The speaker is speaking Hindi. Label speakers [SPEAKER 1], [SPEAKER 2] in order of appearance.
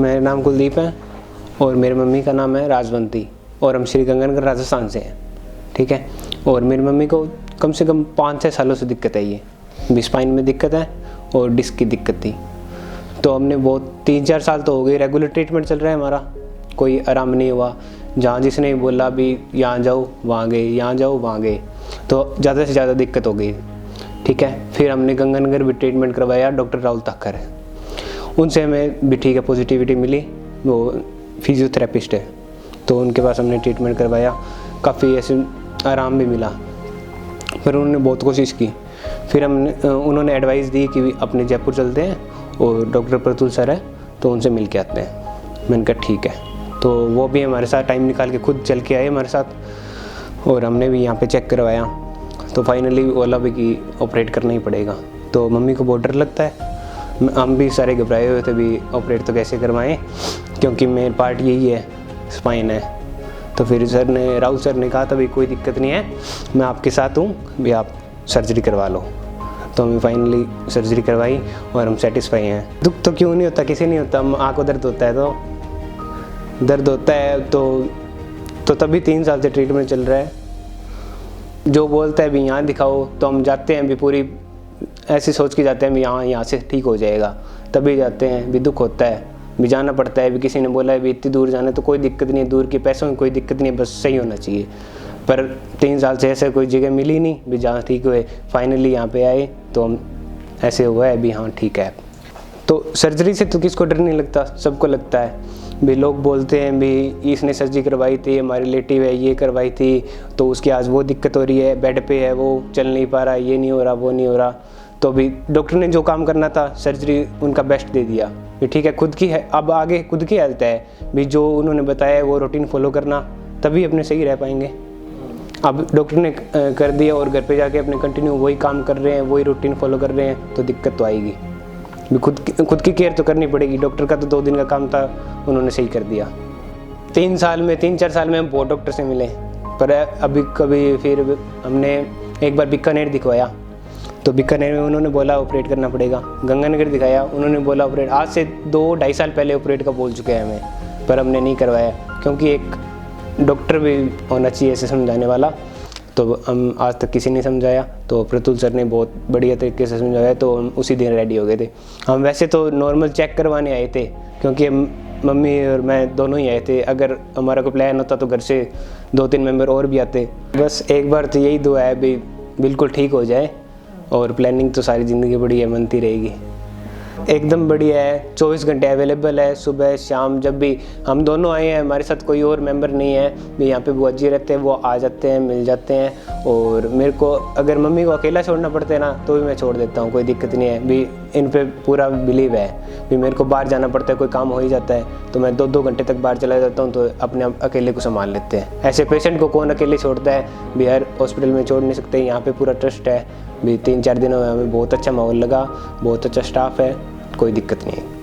[SPEAKER 1] मेरा नाम कुलदीप है और मेरी मम्मी का नाम है राजवंती और हम श्री गंगानगर राजस्थान से हैं। ठीक है। और मेरी मम्मी को कम से कम 5-6 सालों से दिक्कत है, ये स्पाइन में दिक्कत है और डिस्क की दिक्कत थी। तो हमने बहुत 3-4 साल तो हो गए रेगुलर ट्रीटमेंट चल रहा है हमारा, कोई आराम नहीं हुआ। जहाँ जिसने बोला भी यहाँ जाओ वहाँ गए, यहाँ जाओ वहाँ गए, तो ज़्यादा से ज़्यादा दिक्कत हो गई। ठीक है। फिर हमने गंगानगर भी ट्रीटमेंट करवाया, डॉक्टर राहुल तक्कर है, उनसे हमें भी ठीक है पॉजिटिविटी मिली। वो फिजियोथेरेपिस्ट है, तो उनके पास हमने ट्रीटमेंट करवाया, काफ़ी ऐसे आराम भी मिला। फिर उन्होंने बहुत कोशिश की, फिर उन्होंने एडवाइस दी कि अपने जयपुर चलते हैं और डॉक्टर प्रतुल सर है तो उनसे मिल के आते हैं। मैंने कहा ठीक है। तो वो भी हमारे साथ टाइम निकाल के खुद चल के आए हमारे साथ और हमने भी यहाँ पे चेक करवाया। तो फाइनली बोला भी कि ऑपरेट करना ही पड़ेगा। तो मम्मी को बहुत डर लगता है, हम भी सारे घबराए हुए थे भी ऑपरेट तो कैसे करवाएं, क्योंकि मेन पार्ट यही है, स्पाइन है। तो फिर राहुल सर ने कहा था भी कोई दिक्कत नहीं है, मैं आपके साथ हूँ भी, आप सर्जरी करवा लो। तो हमने फाइनली सर्जरी करवाई और हम सेटिस्फाई हैं। दुख तो क्यों नहीं होता, किसी नहीं होता, आँख को दर्द होता है तो दर्द होता है। तो तभी 3 साल से ट्रीटमेंट चल रहा है। जो बोलता है भी यहाँ दिखाओ, तो हम जाते हैं भी पूरी ऐसी सोच के जाते हैं भी यहाँ से ठीक हो जाएगा, तभी जाते हैं। भी दुख होता है, भी जाना पड़ता है। भी किसी ने बोला है भी इतनी दूर जाना, तो कोई दिक्कत नहीं है, दूर के पैसों में कोई दिक्कत नहीं है, बस सही होना चाहिए। पर 3 साल से ऐसे कोई जगह मिली नहीं भी जहाँ ठीक हुए। फाइनली यहाँ पे आए तो हम ऐसे हुआ है भी हाँ ठीक है। तो सर्जरी से तो किसको डर नहीं लगता, सबको लगता है भी। लोग बोलते हैं भी इसने सर्जरी करवाई थी, हमारे रिलेटिव है ये करवाई थी, तो उसकी आज वो दिक्कत हो रही है, बेड पे है, वो चल नहीं पा रहा, ये नहीं हो रहा, वो नहीं हो रहा। तो भी डॉक्टर ने जो काम करना था सर्जरी उनका बेस्ट दे दिया भी। ठीक है, खुद की है, अब आगे खुद की हेल्थ है भी, जो उन्होंने बताया है वो रूटीन फॉलो करना, तभी अपने सही रह पाएंगे। अब डॉक्टर ने कर दिया और घर पे जाके अपने कंटिन्यू वही काम कर रहे हैं, वही रूटीन फॉलो कर रहे हैं, तो दिक्कत तो आएगी भी। खुद की केयर तो करनी पड़ेगी। डॉक्टर का तो 2 दिन का काम था, उन्होंने सही कर दिया। 3-4 साल में हम बहुत डॉक्टर से मिले, पर अभी कभी फिर हमने एक बार बीकानेर दिखवाया, तो बीकानेर में उन्होंने बोला ऑपरेट करना पड़ेगा। गंगानगर दिखाया, उन्होंने बोला ऑपरेट, आज से 2-2.5 साल पहले ऑपरेट का बोल चुके हैं हमें, पर हमने नहीं करवाया, क्योंकि एक डॉक्टर भी होना चाहिए ऐसे समझाने वाला। तो हम आज तक किसी ने समझाया, तो प्रतुल सर ने बहुत बढ़िया तरीके से समझाया, तो हम उसी दिन रेडी हो गए थे। हम वैसे तो नॉर्मल चेक करवाने आए थे, क्योंकि मम्मी और मैं दोनों ही आए थे। अगर हमारा कोई प्लान होता तो घर से 2-3 मेंबर और भी आते। बस एक बार तो यही दुआ है भी बिल्कुल ठीक हो जाए, और प्लानिंग तो सारी ज़िंदगी बढ़िया बनती रहेगी। एकदम बढ़िया है, 24 घंटे अवेलेबल है, सुबह शाम जब भी। हम दोनों आए हैं, हमारे साथ कोई और मेंबर नहीं है भी। यहाँ पे बुआ जी रहते हैं, वो आ जाते हैं, मिल जाते हैं। और मेरे को अगर मम्मी को अकेला छोड़ना पड़ता है ना, तो भी मैं छोड़ देता हूँ, कोई दिक्कत नहीं है भी। इन पे पूरा बिलीव है भी। मेरे को बाहर जाना पड़ता है, कोई काम हो ही जाता है, तो मैं 2-2 घंटे तक बाहर चला जाता हूँ, तो अपने आप अकेले को संभाल लेते हैं। ऐसे पेशेंट को कौन अकेले छोड़ता है भी, हर हॉस्पिटल में छोड़ नहीं सकते। यहाँ पे पूरा ट्रस्ट है भी। 3-4 दिनों में हमें बहुत अच्छा माहौल लगा, बहुत अच्छा स्टाफ है, कोई दिक्कत नहीं है।